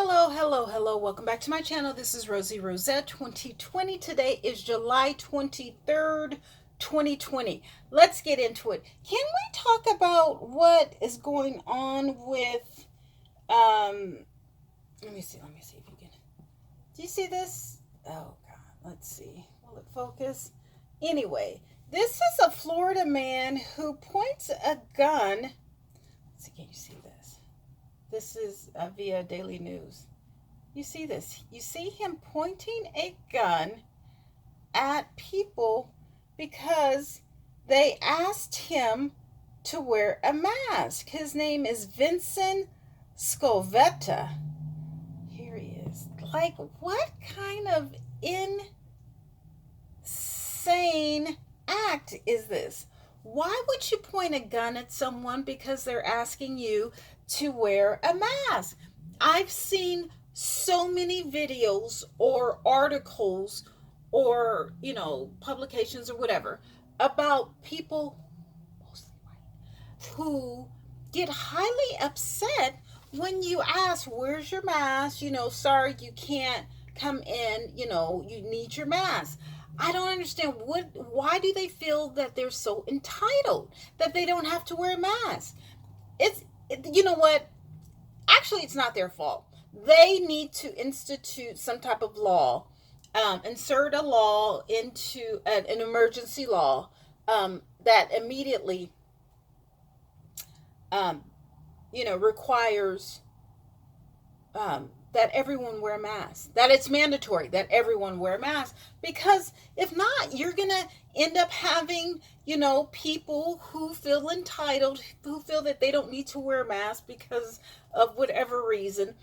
Hello. Welcome back to my channel. This is Rosie Rosette 2020. Today is July 23rd, 2020. Let's get into it. Can we talk about what is going on with, let me see if you can, do you see this? Oh God, let's see. Will it focus? Anyway, this is a Florida man who points a gun. Let's see, can you see this? This is via Daily News. You see this? You see him pointing a gun at people because they asked him to wear a mask. His name is Vincent Scovetta. Here he is. Like, what kind of insane act is this? Why would you point a gun at someone because they're asking you to wear a mask? I've seen so many videos or articles or, publications or whatever about people who get highly upset when you ask, where's your mask? Sorry, you can't come in, you need your mask. I don't understand why do they feel that they're so entitled that they don't have to wear a mask? You know what? Actually, it's not their fault. They need to institute some type of law, insert a law into an emergency law that immediately, requires that everyone wear a mask, that it's mandatory that everyone wear a mask, because if not, you're going to end up having, people who feel entitled, who feel that they don't need to wear a mask because of whatever reason,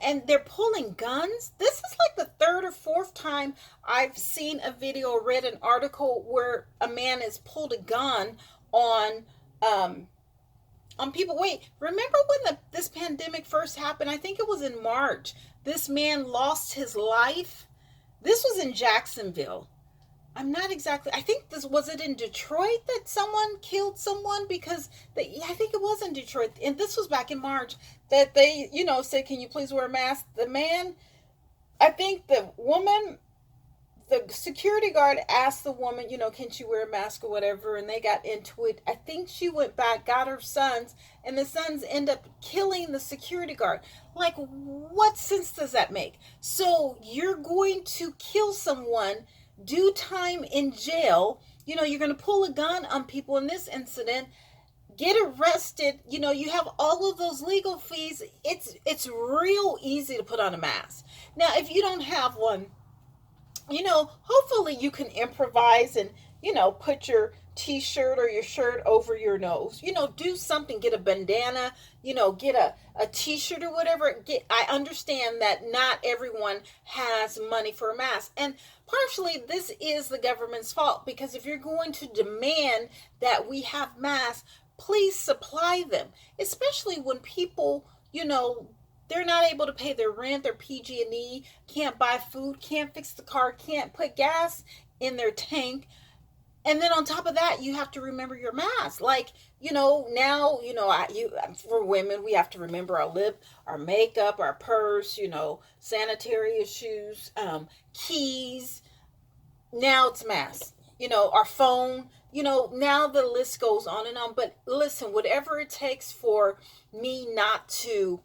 and they're pulling guns. This is like the third or fourth time I've seen a video or read an article where a man has pulled a gun on people. Wait, remember when this pandemic first happened? I think it was in March. This man lost his life. This was in Jacksonville. I'm not exactly, I think was it in Detroit that someone killed someone because I think it was in Detroit. And this was back in March that they, said, can you please wear a mask? The man, I think the security guard asked the woman, can she wear a mask or whatever, and they got into it. I think she went back, got her sons, and the sons end up killing the security guard. Like, what sense does that make? So you're going to kill someone, do time in jail, you're going to pull a gun on people in this incident, get arrested, you have all of those legal fees. It's real easy to put on a mask. Now, if you don't have one, hopefully you can improvise and, put your t-shirt or your shirt over your nose, do something, get a bandana, get a t-shirt or whatever. I understand that not everyone has money for a mask. And partially this is the government's fault, because if you're going to demand that we have masks, please supply them, especially when people, they're not able to pay their rent, their PG&E, can't buy food, can't fix the car, can't put gas in their tank. And then on top of that, you have to remember your mask. Like, now, for women, we have to remember our lip, our makeup, our purse, sanitary issues, keys. Now it's masks, our phone, now the list goes on and on. But listen, whatever it takes for me not to,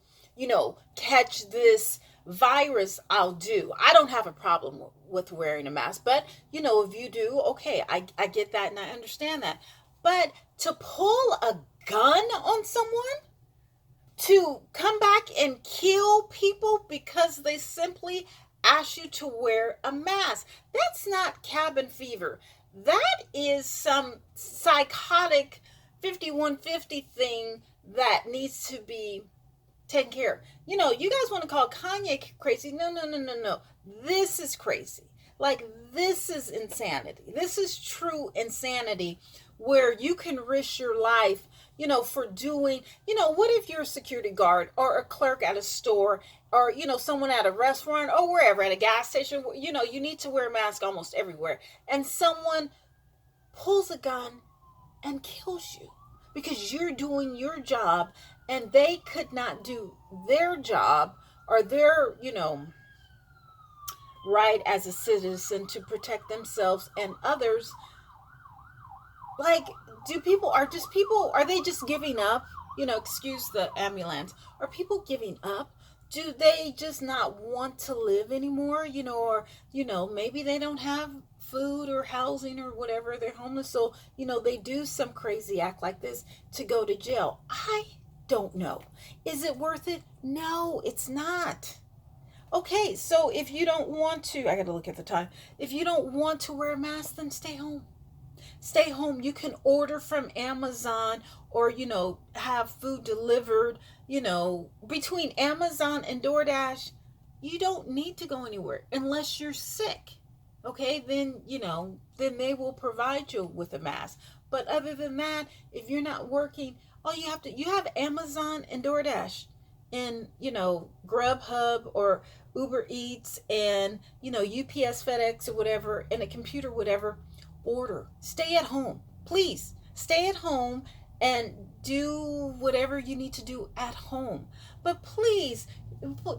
catch this virus, I'll do. I don't have a problem with wearing a mask, but if you do, okay, I get that and I understand that. But to pull a gun on someone, to come back and kill people because they simply ask you to wear a mask, that's not cabin fever. That is some psychotic 5150 thing that needs to be taken care of. You guys want to call Kanye crazy? No. This is crazy. Like, this is insanity. This is true insanity, where you can risk your life, for doing, what if you're a security guard or a clerk at a store, or, someone at a restaurant or wherever, at a gas station, you need to wear a mask almost everywhere. And someone pulls a gun and kills you because you're doing your job and they could not do their job or their, right as a citizen to protect themselves and others. Like, are they just giving up? Excuse the ambulance. Are people giving up? Do they just not want to live anymore? Or, maybe they don't have food or housing or whatever. They're homeless. So, they do some crazy act like this to go to jail. I don't know. Is it worth it? No, it's not. Okay, so if you don't want to, I got to look at the time. If you don't want to wear a mask, then stay home. Stay home. You can order from Amazon, or have food delivered. Between Amazon and DoorDash, you don't need to go anywhere unless you're sick. Okay, then they will provide you with a mask. But other than that, if you're not working, all you have Amazon and DoorDash and Grubhub or Uber Eats and UPS, FedEx, or whatever, and a computer, whatever. Order. Stay at home. Please stay at home and do whatever you need to do at home. But please,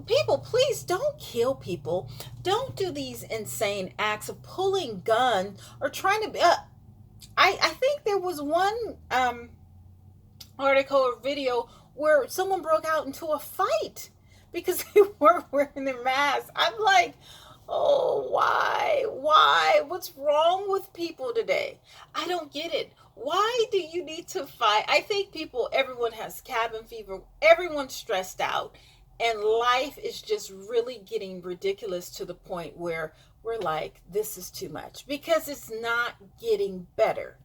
people, please don't kill people. Don't do these insane acts of pulling guns or trying to be. I think there was one article or video where someone broke out into a fight because they weren't wearing their mask. I'm like, oh, why? Why? What's wrong with people today? I don't get it. Why do you need to fight? I think everyone has cabin fever. Everyone's stressed out. And life is just really getting ridiculous to the point where we're like, this is too much, because it's not getting better.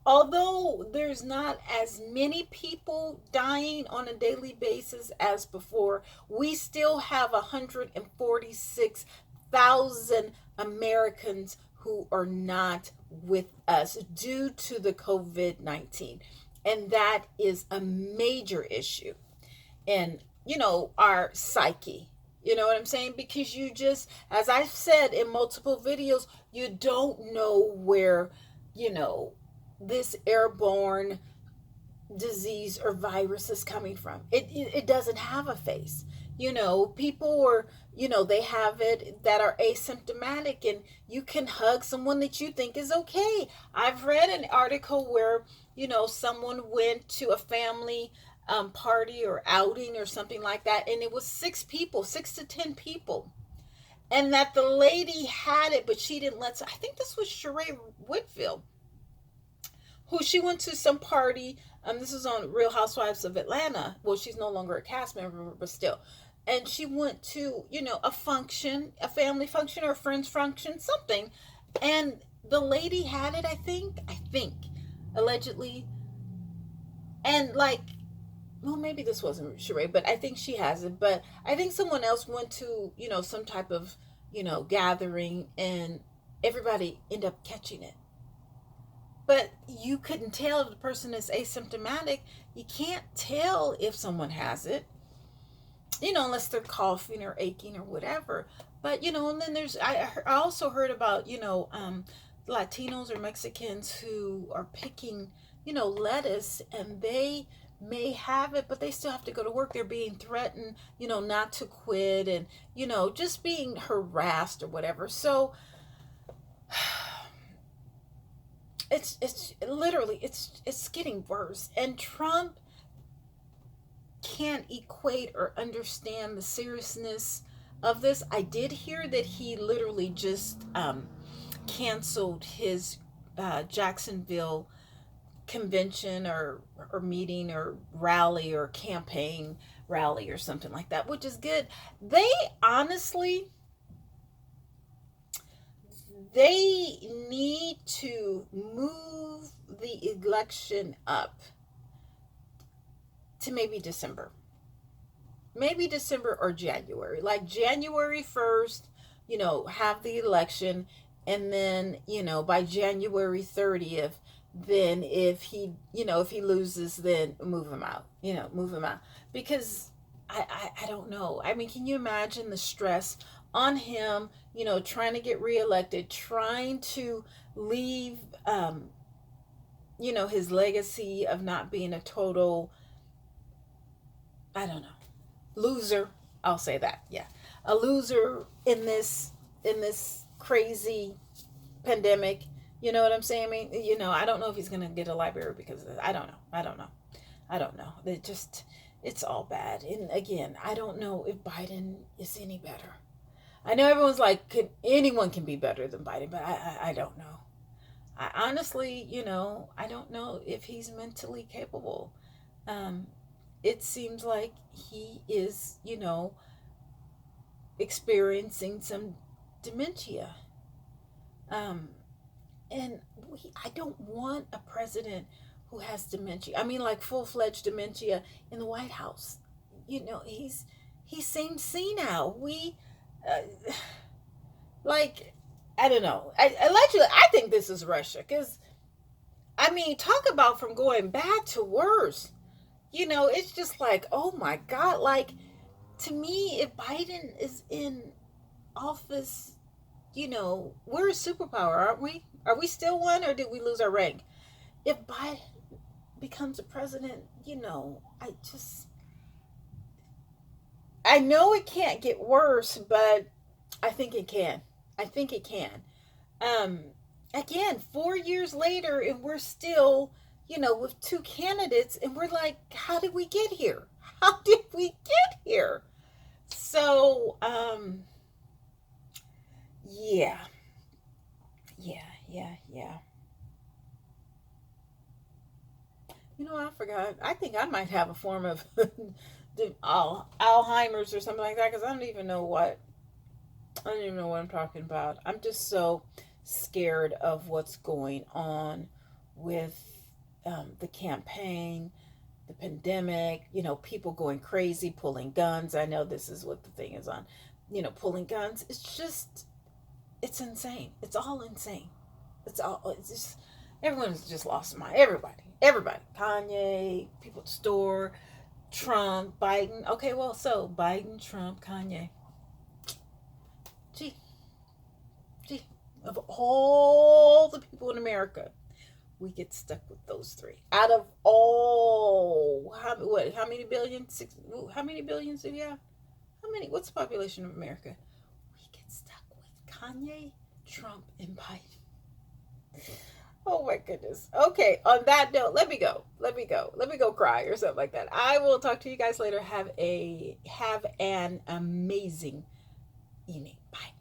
Although there's not as many people dying on a daily basis as before, we still have 146,000 Americans who are not with us due to the COVID-19. And that is a major issue in, our psyche. You know what I'm saying? Because you just, as I've said in multiple videos, you don't know where, this airborne disease or virus is coming from. It doesn't have a face. People are, they have it that are asymptomatic, and you can hug someone that you think is okay. I've read an article where, someone went to a family party or outing or something like that, and it was 6 people, 6 to 10 people. And that the lady had it, but she didn't I think this was Sheree Whitfield, who she went to some party. This is on Real Housewives of Atlanta. Well, she's no longer a cast member, but still. And she went to, a function, a family function or a friend's function, something. And the lady had it, I think, allegedly. And well, maybe this wasn't Sheree, but I think she has it. But I think someone else went to, some type of, gathering, and everybody ended up catching it. But you couldn't tell if the person is asymptomatic. You can't tell if someone has it, unless they're coughing or aching or whatever. But, and then I also heard about, Latinos or Mexicans who are picking, lettuce, and they may have it, but they still have to go to work. They're being threatened, not to quit, and, just being harassed or whatever. So it's literally, it's getting worse. And Trump can't equate or understand the seriousness of this. I did hear that he literally just canceled his Jacksonville convention or meeting or rally or campaign rally or something like that, which is good. They need to move the election up to maybe December or January, like January 1st, have the election, and then, by January 30th, then if he loses, then move him out, because I don't know. I mean, can you imagine the stress on him, trying to get reelected, trying to leave, his legacy of not being a total, I don't know, loser, I'll say that. Yeah, a loser in this crazy pandemic. You know what I'm saying? I mean, I don't know if he's gonna get a library because of this. I don't know. I don't know. I don't know. It's all bad. And again, I don't know if Biden is any better. I know everyone's like, anyone can be better than Biden, but I don't know. I honestly, I don't know if he's mentally capable. Um, it seems like he is, experiencing some dementia. Um, and I don't want a president who has dementia. I mean, like full fledged dementia in the White House. He seems senile. Uh, like, I don't know. Allegedly, I think this is Russia because I mean, talk about from going bad to worse. It's just like, oh my God. Like, to me, if Biden is in office, we're a superpower, aren't we? Are we still one or did we lose our rank? If Biden becomes a president, I know it can't get worse, but I think it can. I think it can. Um, Again, 4 years later, and we're still, with two candidates, and we're like, how did we get here? How did we get here? So, yeah, yeah. I forgot. I think I might have a form of Alzheimer's or something like that because I don't even know what I'm talking about. I'm just so scared of what's going on with the campaign, the pandemic, people going crazy, pulling guns. I know this is what the thing is on, pulling guns. It's insane. It's all insane. It's just, everyone's just lost their mind. Everybody. Kanye, people at the store, Trump, Biden. Okay, well, so Biden, Trump, Kanye. Gee, gee. Of all the people in America, we get stuck with those three. Out of all, how many billions? How many billions do we have? What's the population of America? We get stuck with Kanye, Trump, and Biden. Oh my goodness. Okay, on that note, let me go. Let me go cry or something like that. I will talk to you guys later. Have an amazing evening. Bye.